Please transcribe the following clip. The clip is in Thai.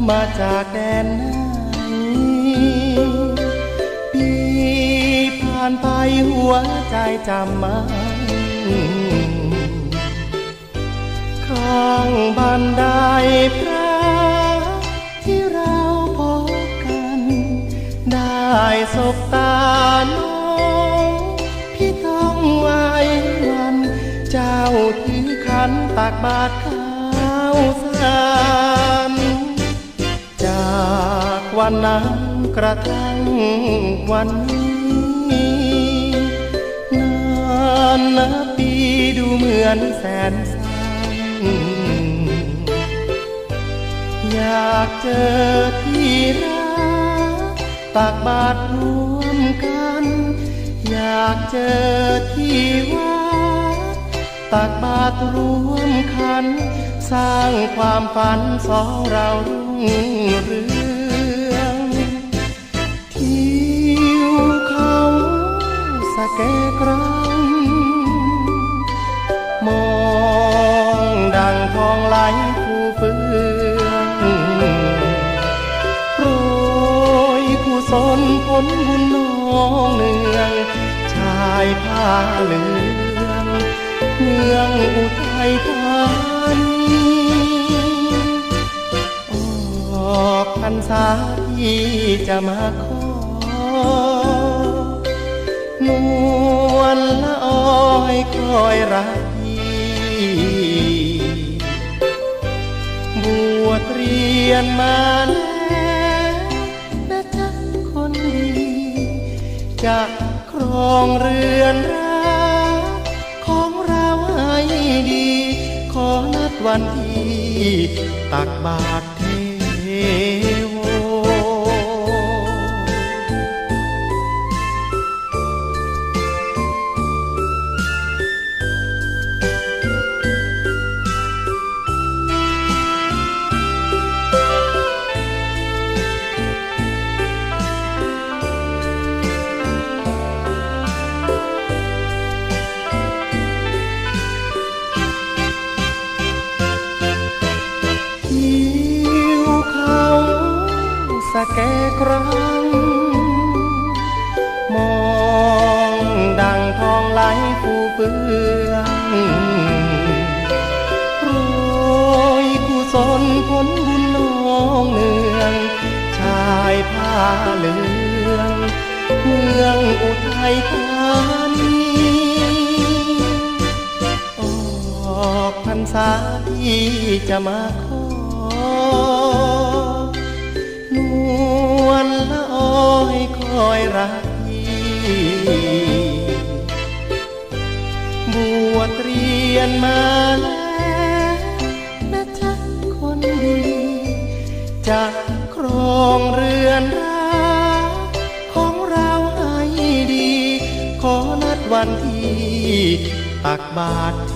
มาจากแดนไหนปีผ่านไปหัวใจจำมันข้างบันไดพระที่เราพบกันได้สบตาน้องพี่ต้องไว้วันเจ้าถือขันตักบาตรข้าวสารจากวันนั้นกระทั่งวันนี้นานนับปีดูเหมือนแสนอยากเจอที่รักตักบาตรร่วมกันอยากเจอที่วัดตักบาตรร่วมขันสร้างความฝันสองเรารุ่งเรืองทิวเขาสะแกกรังมองดังทองไหลฟูเฟืองโปรยกุศลผลบุญน้องเนืองชายผ้าเหลืองเมืองอุทัยธานีออกพรรษาที่จะมาขอนวลละออยคอยรักบวชเรียนมาแล้วนะจ๊ะคนดีจะครองเรือนรักของเราให้ดีขอนัดวันที่ตักบาตรเทโวสะแกกรังมองดังทองไหลฟูเฟืองโปรยกุศลผลบุญน้องเนืองชายผ้าเหลืองเมืองอุทัยธานีออกพรรษาที่จะมาขอนวลละออยคอยรักพี่บวชเรียนมาแล้วนะจ๊ะคนดีจะครองเรือนรักของเราให้ดีขอนัดวันที่ตักบาตรเท